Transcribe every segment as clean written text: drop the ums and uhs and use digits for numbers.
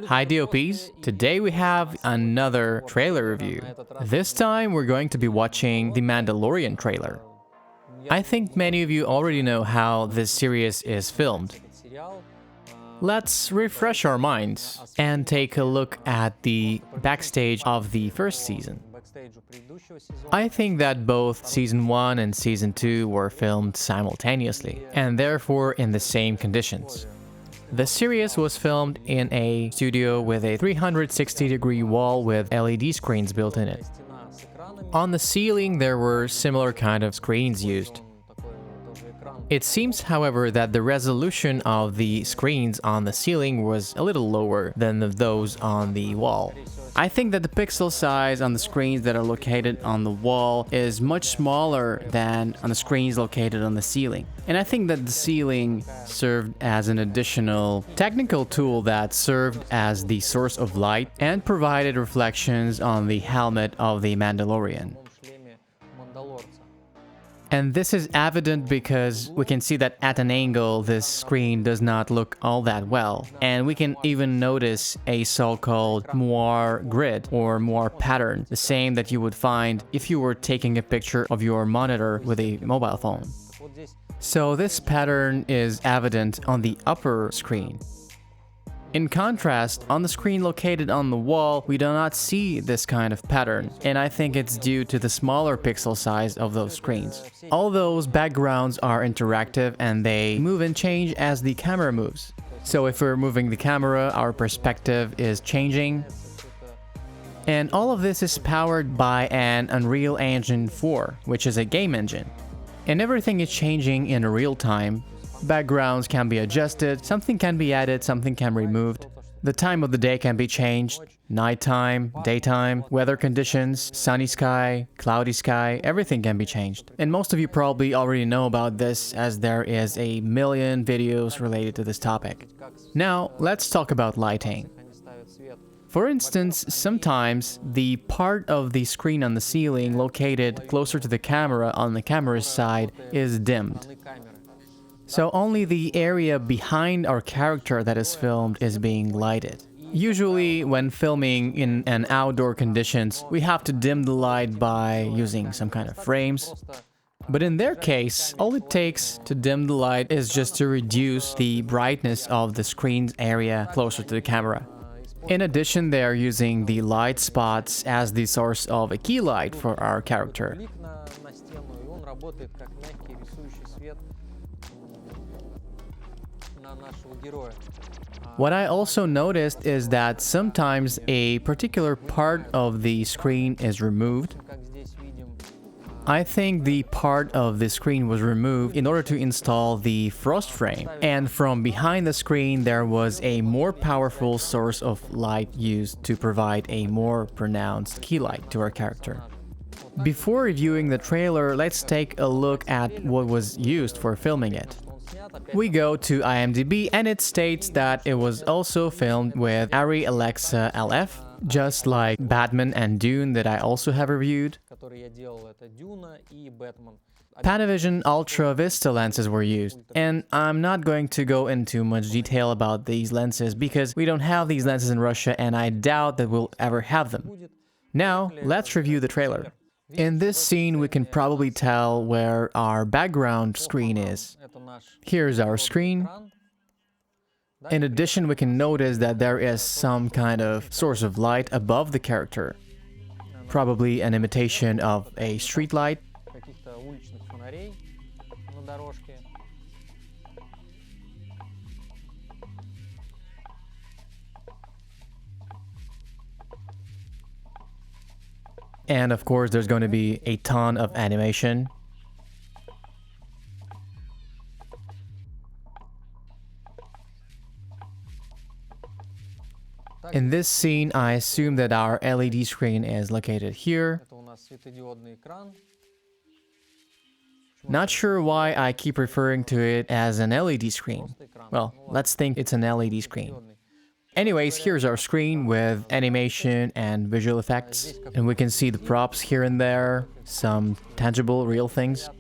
Hi DOPs, today we have another trailer review. This time we're going to be watching the Mandalorian trailer. I think many of you already know how this series is filmed. Let's refresh our minds and take a look at the backstage of the first season. I think that both Season 1 and Season 2 were filmed simultaneously, and therefore in the same conditions. The series was filmed in a studio with a 360-degree wall with LED screens built in it. On the ceiling there were similar kind of screens used. It seems, however, that the resolution of the screens on the ceiling was a little lower than those on the wall. I think that the pixel size on the screens that are located on the wall is much smaller than on the screens located on the ceiling. And I think that the ceiling served as an additional technical tool that served as the source of light and provided reflections on the helmet of the Mandalorian. And this is evident because we can see that at an angle this screen does not look all that well, and we can even notice a so-called moire grid or moire pattern, the same that you would find if you were taking a picture of your monitor with a mobile phone. So this pattern is evident on the upper screen. In contrast, on the screen located on the wall, we do not see this kind of pattern, and I think it's due to the smaller pixel size of those screens. All those backgrounds are interactive and they move and change as the camera moves. So if we're moving the camera, our perspective is changing. And all of this is powered by an Unreal Engine 4, which is a game engine. And everything is changing in real time. Backgrounds can be adjusted, something can be added, something can be removed. The time of the day can be changed, nighttime, daytime, weather conditions, sunny sky, cloudy sky, everything can be changed. And most of you probably already know about this as there is a million videos related to this topic. Now, let's talk about lighting. For instance, sometimes the part of the screen on the ceiling located closer to the camera on the camera's side is dimmed. So only the area behind our character that is filmed is being lighted. Usually when filming in an outdoor conditions, we have to dim the light by using some kind of frames. But in their case, all it takes to dim the light is just to reduce the brightness of the screen's area closer to the camera. In addition, they are using the light spots as the source of a key light for our character. What I also noticed is that sometimes a particular part of the screen is removed. I think the part of the screen was removed in order to install the frost frame, and from behind the screen there was a more powerful source of light used to provide a more pronounced key light to our character. Before reviewing the trailer, let's take a look at what was used for filming it. We go to IMDb and it states that it was also filmed with Arri Alexa LF, just like Batman and Dune that I also have reviewed. Panavision Ultra Vista lenses were used, and I'm not going to go into much detail about these lenses because we don't have these lenses in Russia and I doubt that we'll ever have them. Now, let's review the trailer. In this scene, we can probably tell where our background screen is. Here's our screen. In addition, we can notice that there is some kind of source of light above the character. Probably an imitation of a street light. And of course, there's going to be a ton of animation. In this scene, I assume that our LED screen is located here. Not sure why I keep referring to it as an LED screen. Well, let's think it's an LED screen. Anyways, here's our screen with animation and visual effects, and we can see the props here and there, some tangible, real things.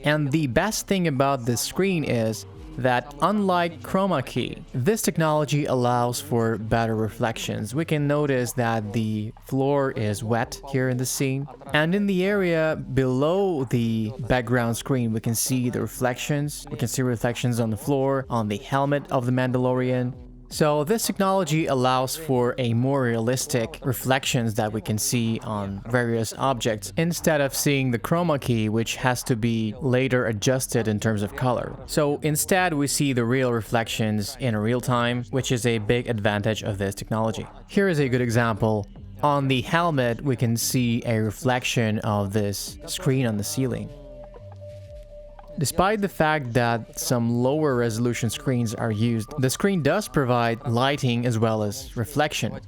And the best thing about this screen is that unlike chroma key, this technology allows for better reflections. We can notice that the floor is wet here in the scene, and in the area below the background screen we can see the reflections. We can see reflections on the floor, on the helmet of the Mandalorian. So this technology allows for a more realistic reflections that we can see on various objects instead of seeing the chroma key, which has to be later adjusted in terms of color. So instead we see the real reflections in real time, which is a big advantage of this technology. Here is a good example. On the helmet we can see a reflection of this screen on the ceiling. Despite the fact that some lower resolution screens are used, the screen does provide lighting as well as reflection.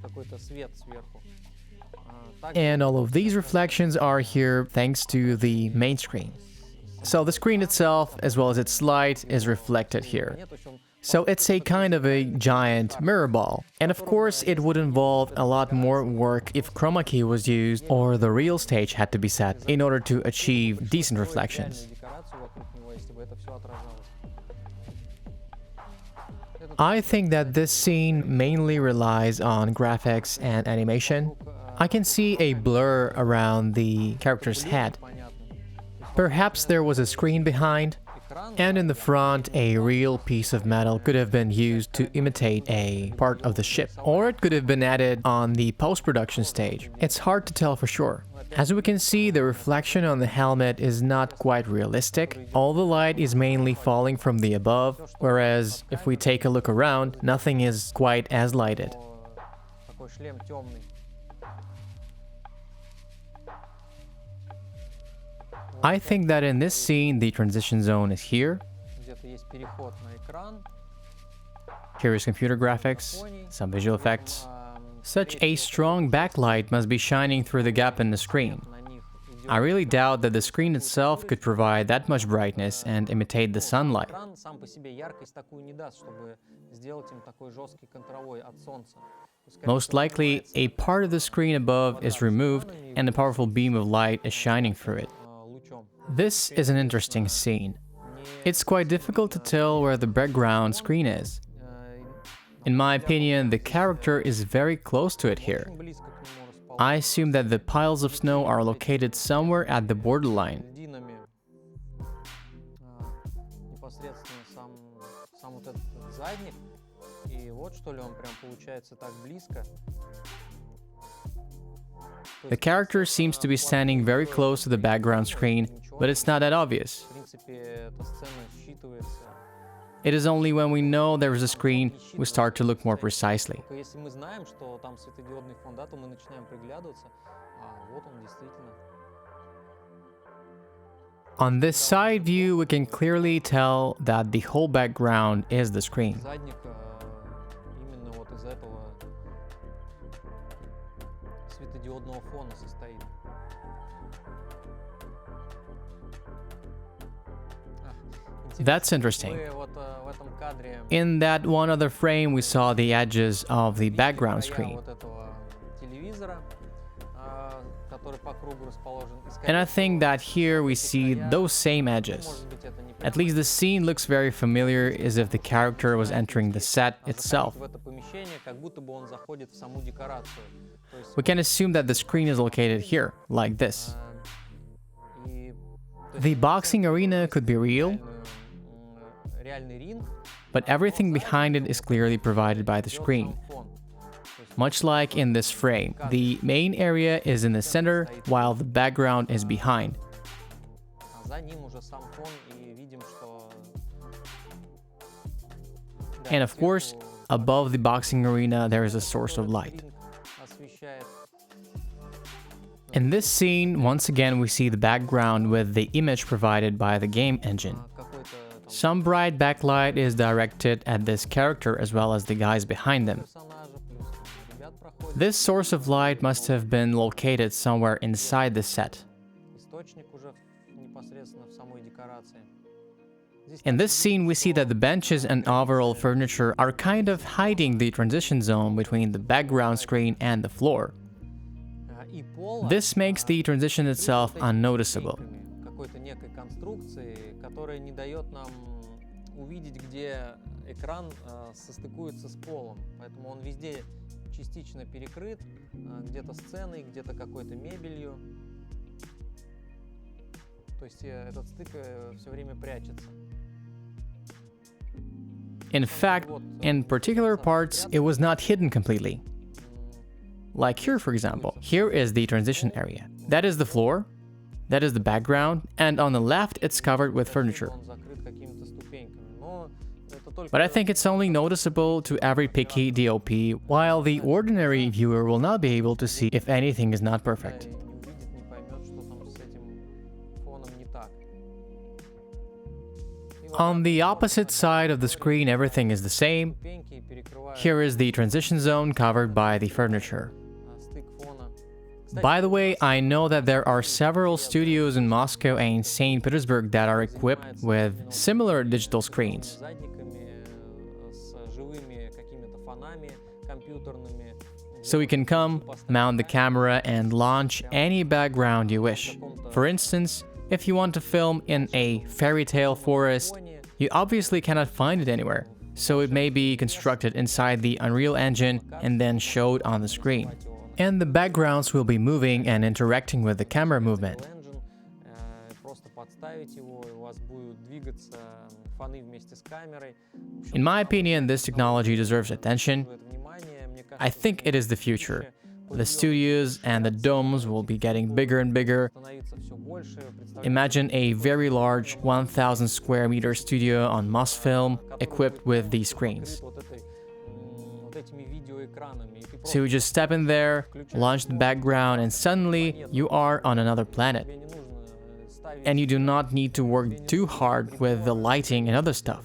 And all of these reflections are here thanks to the main screen. So the screen itself, as well as its light, is reflected here. So it's a kind of a giant mirror ball. And of course, it would involve a lot more work if chroma key was used or the real stage had to be set in order to achieve decent reflections. I think that this scene mainly relies on graphics and animation. I can see a blur around the character's head. Perhaps there was a screen behind, and in the front a real piece of metal could have been used to imitate a part of the ship, or it could have been added on the post-production stage. It's hard to tell for sure. As we can see, the reflection on the helmet is not quite realistic. All the light is mainly falling from the above, whereas if we take a look around, nothing is quite as lighted. I think that in this scene, the transition zone is here. Here is computer graphics, some visual effects. Such a strong backlight must be shining through the gap in the screen. I really doubt that the screen itself could provide that much brightness and imitate the sunlight. Most likely, a part of the screen above is removed and a powerful beam of light is shining through it. This is an interesting scene. It's quite difficult to tell where the background screen is. In my opinion, the character is very close to it here. I assume that the piles of snow are located somewhere at the borderline. The character seems to be standing very close to the background screen, but it's not that obvious. It is only when we know there is a screen we start to look more precisely. On this side view, we can clearly tell that the whole background is the screen. That's interesting. In that one other frame, we saw the edges of the background screen. And I think that here we see those same edges. At least the scene looks very familiar, as if the character was entering the set itself. We can assume that the screen is located here, like this. The boxing arena could be real, but everything behind it is clearly provided by the screen. Much like in this frame, the main area is in the center, while the background is behind. And of course, above the boxing arena, there is a source of light. In this scene, once again, we see the background with the image provided by the game engine. Some bright backlight is directed at this character as well as the guys behind them. This source of light must have been located somewhere inside the set. In this scene, we see that the benches and overall furniture are kind of hiding the transition zone between the background screen and the floor. This makes the transition itself unnoticeable. увидеть, где экран состыкуется с полом. Поэтому он везде частично перекрыт, где-то сценой, где-то какой-то мебелью. То есть этот стык все время прячется. In fact, in particular parts, it was not hidden completely. Like here, for example. Here is the transition area. That is the floor, that is the background, and on the left, it's covered with furniture. But I think it's only noticeable to every picky DOP, while the ordinary viewer will not be able to see if anything is not perfect. On the opposite side of the screen, everything is the same. Here is the transition zone covered by the furniture. By the way, I know that there are several studios in Moscow and St. Petersburg that are equipped with similar digital screens. So you can come, mount the camera, and launch any background you wish. For instance, if you want to film in a fairy tale forest, you obviously cannot find it anywhere, so it may be constructed inside the Unreal Engine and then showed on the screen. And the backgrounds will be moving and interacting with the camera movement. In my opinion, this technology deserves attention. I think it is the future. The studios and the domes will be getting bigger and bigger. Imagine a very large 1,000 square meter studio on Mosfilm equipped with these screens. So you just step in there, launch the background, and suddenly you are on another planet. And you do not need to work too hard with the lighting and other stuff.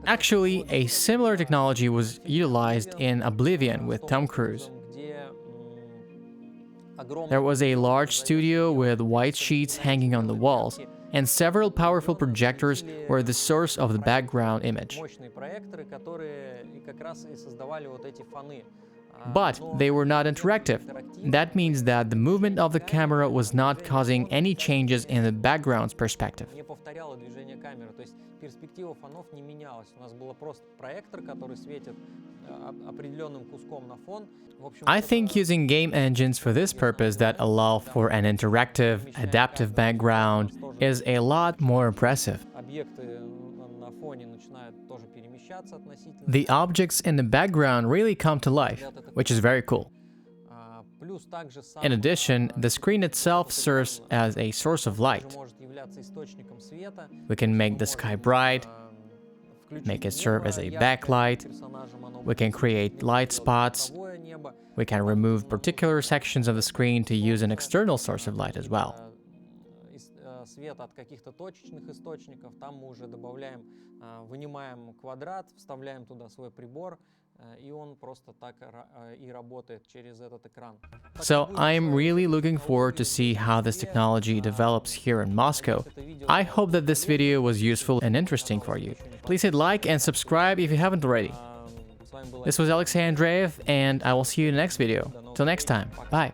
Actually, a similar technology was utilized in Oblivion with Tom Cruise. There was a large studio with white sheets hanging on the walls, and several powerful projectors were the source of the background image. But they were not interactive. That means that the movement of the camera was not causing any changes in the background's perspective. I think using game engines for this purpose that allow for an interactive, adaptive background is a lot more impressive. The objects in the background really come to life, which is very cool. In addition, the screen itself serves as a source of light. We can make the sky bright, make it serve as a backlight, we can create light spots, we can remove particular sections of the screen to use an external source of light as well. Света от каких-то точечных источников, там мы уже добавляем, вынимаем квадрат, вставляем туда свой прибор, и он просто так и работает через этот экран. So I'm really looking forward to see how this technology develops here in Moscow. I hope that this video was useful and interesting for you. Please hit like and subscribe if you haven't already. This was Alexey Andreev, and I will see you in the next video. Till next time, bye.